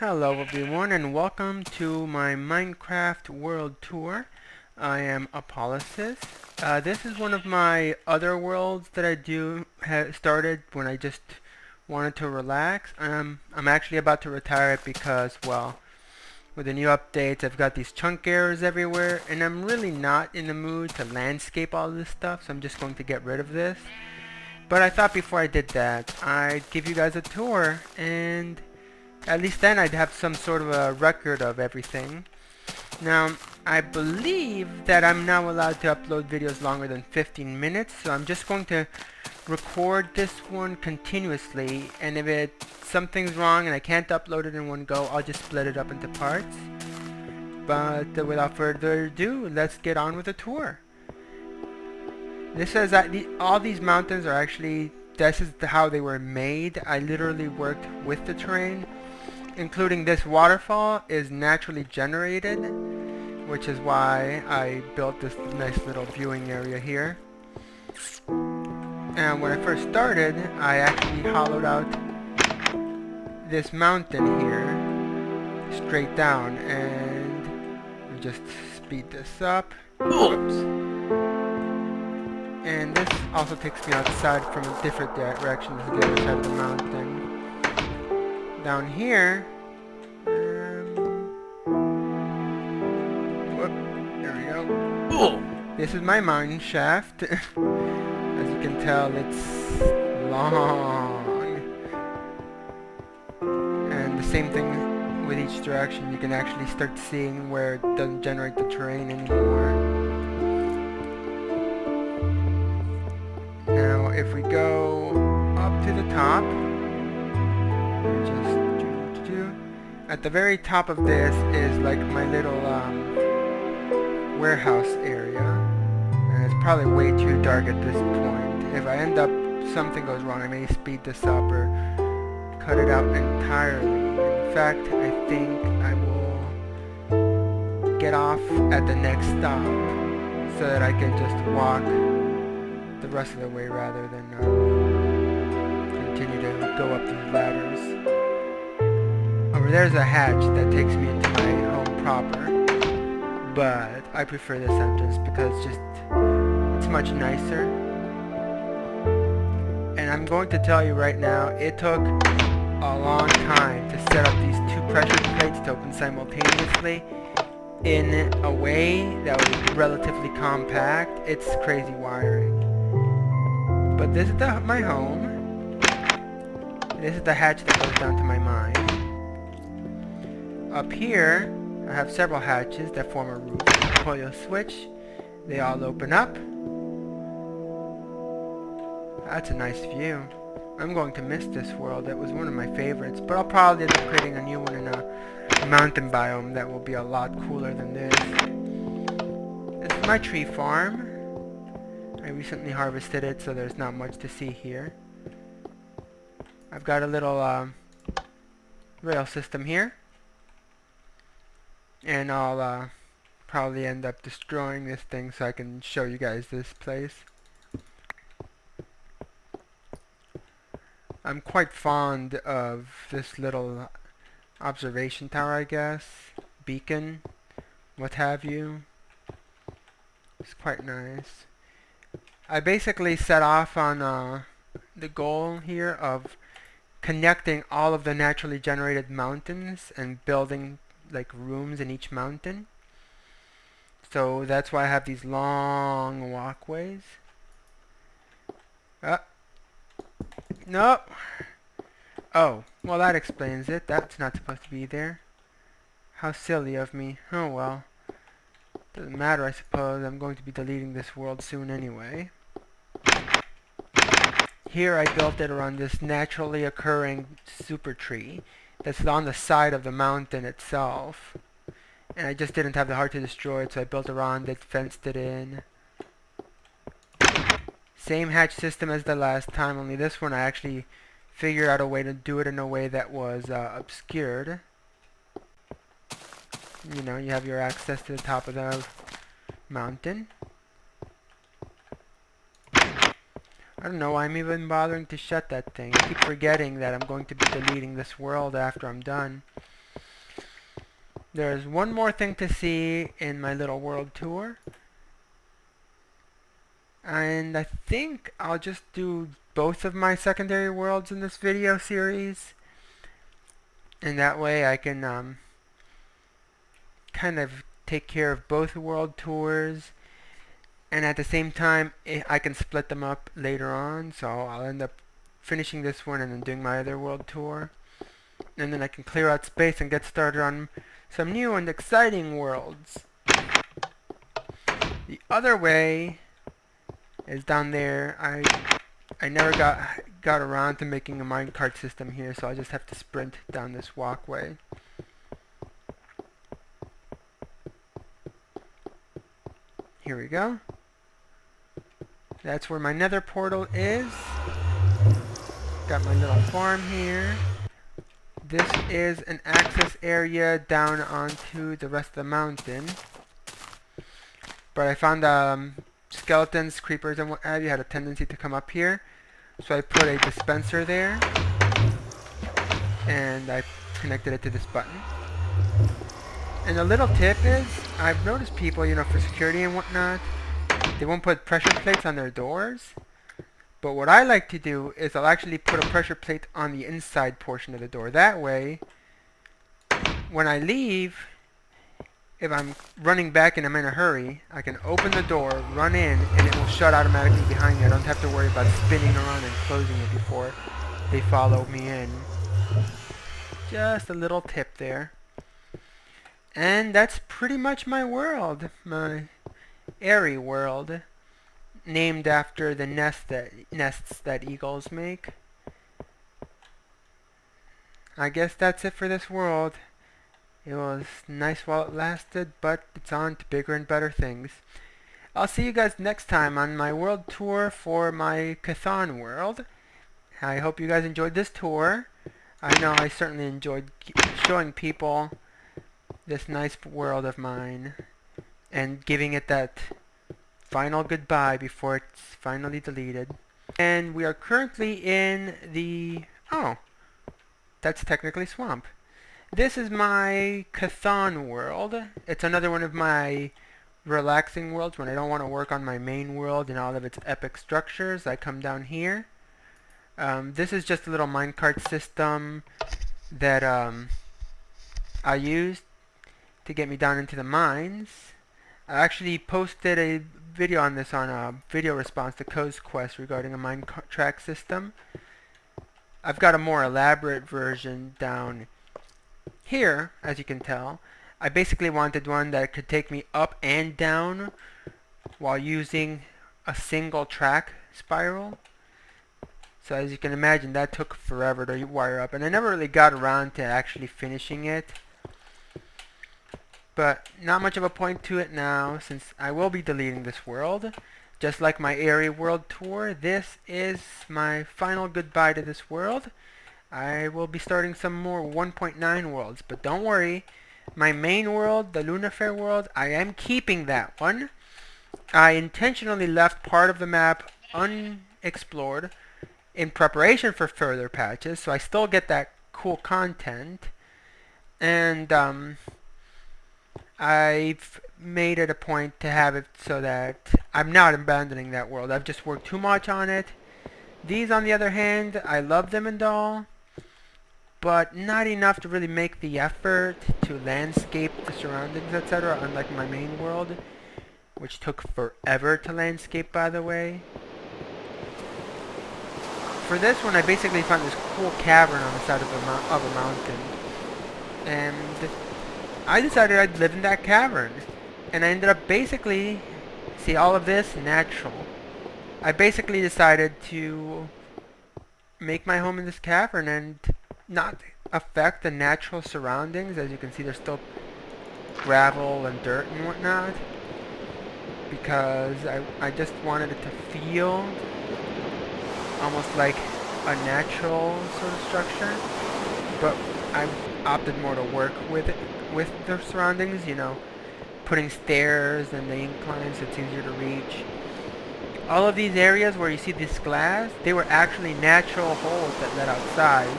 Hello everyone and welcome to my Minecraft World Tour. I am Apollosis. This is one of my other worlds that I started when I just wanted to relax. I'm actually about to retire it because, well, with the new updates I've got these chunk errors everywhere and I'm really not in the mood to landscape all this stuff, so I'm just going to get rid of this. But I thought before I did that I'd give you guys a tour, and at least then I'd have some sort of a record of everything. Now, I believe that I'm now allowed to upload videos longer than 15 minutes, so I'm just going to record this one continuously, and if something's wrong and I can't upload it in one go, I'll just split it up into parts. But without further ado, let's get on with the tour. This says that all these mountains are actually, this is how they were made. I literally worked with the terrain, including this waterfall is naturally generated, which is why I built this nice little viewing area here. And when I first started, I actually hollowed out this mountain here straight down, and we just speed this up. Whoops. And this also takes me outside from a different direction to the other side of the mountain. Down here, whoop, there we go. This is my mine shaft. As you can tell, it's long. And the same thing with each direction. You can actually start seeing where it doesn't generate the terrain anymore. Now, if we go up to the top, at the very top of this is like my little warehouse area, and it's probably way too dark at this point. If I end up, something goes wrong, I may speed this up or cut it out entirely. In fact, I think I will get off at the next stop so that I can just walk the rest of the way rather than continue to go up these ladders. Over there's a hatch that takes me into my home proper, but I prefer this entrance because it's much nicer. And I'm going to tell you right now, it took a long time to set up these two pressure plates to open simultaneously in a way that was relatively compact. It's crazy wiring. But this is my home. This is the hatch that goes down to my mine. Up here, I have several hatches that form a roof. Pull your switch, they all open up. That's a nice view. I'm going to miss this world. It was one of my favorites, but I'll probably end up creating a new one in a mountain biome that will be a lot cooler than this. This is my tree farm. I recently harvested it, so there's not much to see here. I've got a little rail system here. And I'll probably end up destroying this thing so I can show you guys this place. I'm quite fond of this little observation tower, I guess. Beacon, what have you. It's quite nice. I basically set off on the goal here of connecting all of the naturally generated mountains and building like rooms in each mountain. So that's why I have these long walkways. No. Oh, well that explains it. That's not supposed to be there. How silly of me. Oh well. Doesn't matter, I suppose. I'm going to be deleting this world soon anyway. Here I built it around this naturally occurring super tree that's on the side of the mountain itself. And I just didn't have the heart to destroy it, so I built around it, fenced it in. Same hatch system as the last time, only this one I actually figured out a way to do it in a way that was obscured. You know, you have your access to the top of the mountain. I don't know why I'm even bothering to shut that thing. I keep forgetting that I'm going to be deleting this world after I'm done. There's one more thing to see in my little world tour. And I think I'll just do both of my secondary worlds in this video series. And that way I can kind of take care of both world tours. And at the same time, I can split them up later on. So I'll end up finishing this one and then doing my other world tour. And then I can clear out space and get started on some new and exciting worlds. The other way is down there. I never got around to making a minecart system here, so I just have to sprint down this walkway. Here we go. That's where my nether portal is. Got my little farm here. This is an access area down onto the rest of the mountain. But I found skeletons, creepers, and what have you had a tendency to come up here. So I put a dispenser there. And I connected it to this button. And a little tip is, I've noticed people, for security and whatnot, they won't put pressure plates on their doors. But what I like to do is I'll actually put a pressure plate on the inside portion of the door. That way, when I leave, if I'm running back and I'm in a hurry, I can open the door, run in, and it will shut automatically behind me. I don't have to worry about spinning around and closing it before they follow me in. Just a little tip there. And that's pretty much my world, my Aerie world, named after the nests that eagles make. I guess that's it for this world. It was nice while it lasted, but it's on to bigger and better things. I'll see you guys next time on my world tour for my Cthon world. I hope you guys enjoyed this tour. I know I certainly enjoyed showing people this nice world of mine and giving it that final goodbye before it's finally deleted. And we are currently in the... oh, that's technically swamp. This is my Cthon world. It's another one of my relaxing worlds when I don't want to work on my main world and all of its epic structures. I come down here. This is just a little minecart system that I used to get me down into the mines. I actually posted a video on this on a video response to Co's Quest regarding a minecart system. I've got a more elaborate version down here, as you can tell. I basically wanted one that could take me up and down while using a single track spiral. So as you can imagine, that took forever to wire up, and I never really got around to actually finishing it. But not much of a point to it now, since I will be deleting this world. Just like my Aerie world tour, this is my final goodbye to this world. I will be starting some more 1.9 worlds, but don't worry. My main world, the Lunafair world, I am keeping that one. I intentionally left part of the map unexplored in preparation for further patches, so I still get that cool content. And I've made it a point to have it so that I'm not abandoning that world. I've just worked too much on it. These, on the other hand, I love them and all, but not enough to really make the effort to landscape the surroundings, etc., unlike my main world, which took forever to landscape, by the way. For this one, I basically found this cool cavern on the side of a mountain, and I decided I'd live in that cavern, and I ended up basically, see all of this, natural. I basically decided to make my home in this cavern and not affect the natural surroundings. As you can see, there's still gravel and dirt and whatnot, because I just wanted it to feel almost like a natural sort of structure, but I opted more to work with it, with the surroundings, putting stairs and the inclines so it's easier to reach. All of these areas where you see this glass, they were actually natural holes that led outside.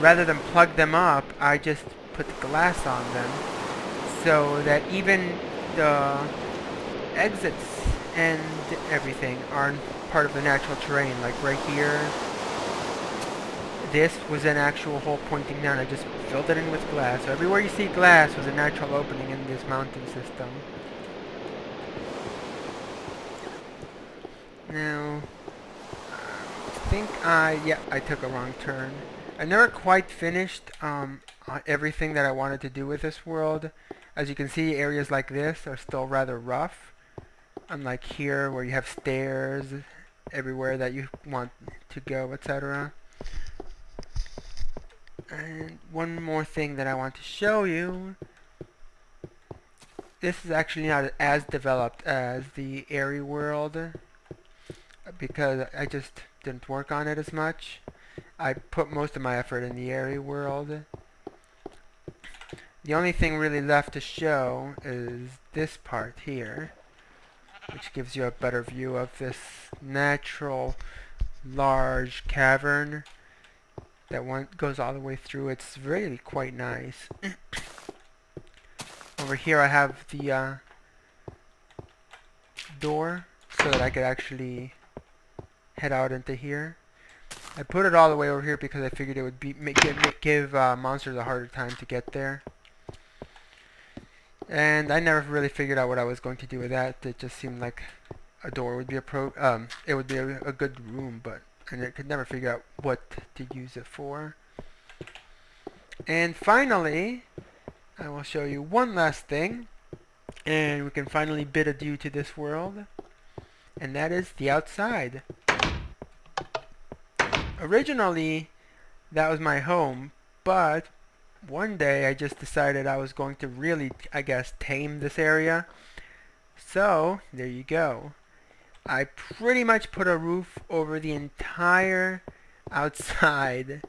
Rather than plug them up, I just put the glass on them, so that even the exits and everything aren't part of the natural terrain. Like right here, this was an actual hole pointing down. I just filled it in with glass. So everywhere you see glass was a natural opening in this mountain system. Now, I took a wrong turn. I never quite finished everything that I wanted to do with this world. As you can see, areas like this are still rather rough. Unlike here, where you have stairs everywhere that you want to go, etc. And one more thing that I want to show you. This is actually not as developed as the Aerie world, because I just didn't work on it as much. I put most of my effort in the Aerie world. The only thing really left to show is this part here, which gives you a better view of this natural large cavern that goes all the way through. It's really quite nice. Over here I have the door so that I could actually head out into here. I put it all the way over here because I figured it would give monsters a harder time to get there. And I never really figured out what I was going to do with that. It just seemed like a door would be it would be a good room, but I could never figure out what to use it for. And finally, I will show you one last thing, and we can finally bid adieu to this world, and that is the outside. Originally, that was my home, but one day I just decided I was going to really, I guess, tame this area. So, there you go. I pretty much put a roof over the entire outside.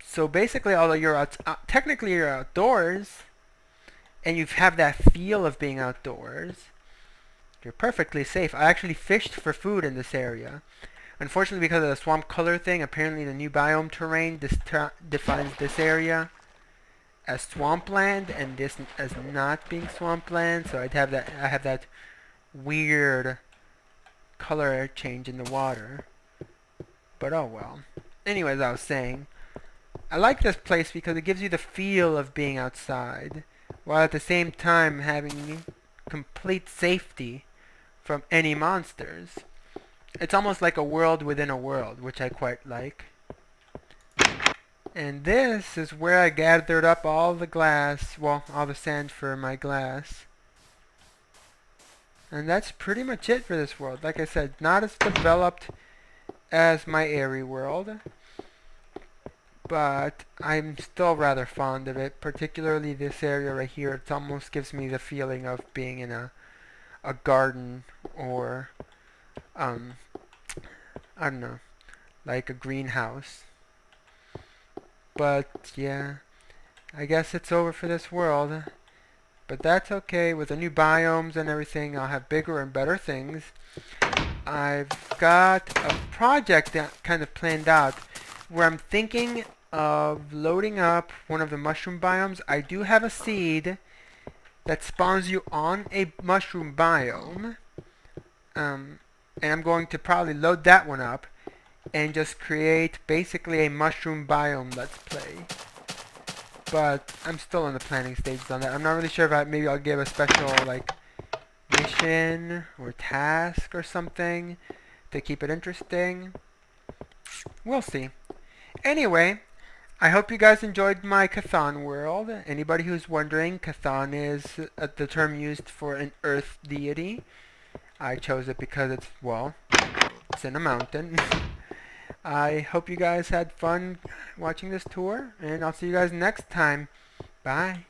So basically, although you're technically you're outdoors, and you have that feel of being outdoors, you're perfectly safe. I actually fished for food in this area. Unfortunately, because of the swamp color thing, apparently the new biome terrain defines this area as swampland and this as not being swampland. So I have that weird color change in the water. But oh well. Anyways, I was saying, I like this place because it gives you the feel of being outside, while at the same time having complete safety from any monsters. It's almost like a world within a world, which I quite like. And this is where I gathered up all the glass, well, all the sand for my glass. And that's pretty much it for this world. Like I said, not as developed as my Aerie world, but I'm still rather fond of it, particularly this area right here. It almost gives me the feeling of being in a garden, or I don't know, like a greenhouse. But yeah, I guess it's over for this world. But that's okay. With the new biomes and everything, I'll have bigger and better things. I've got a project that kind of planned out where I'm thinking of loading up one of the mushroom biomes. I do have a seed that spawns you on a mushroom biome. And I'm going to probably load that one up and just create basically a mushroom biome let's play. But I'm still in the planning stages on that. I'm not really sure if maybe I'll give a special like mission or task or something to keep it interesting. We'll see. Anyway, I hope you guys enjoyed my Cthon world. Anybody who's wondering, Cthon is the term used for an earth deity. I chose it because it's, well, it's in a mountain. I hope you guys had fun watching this tour, and I'll see you guys next time. Bye.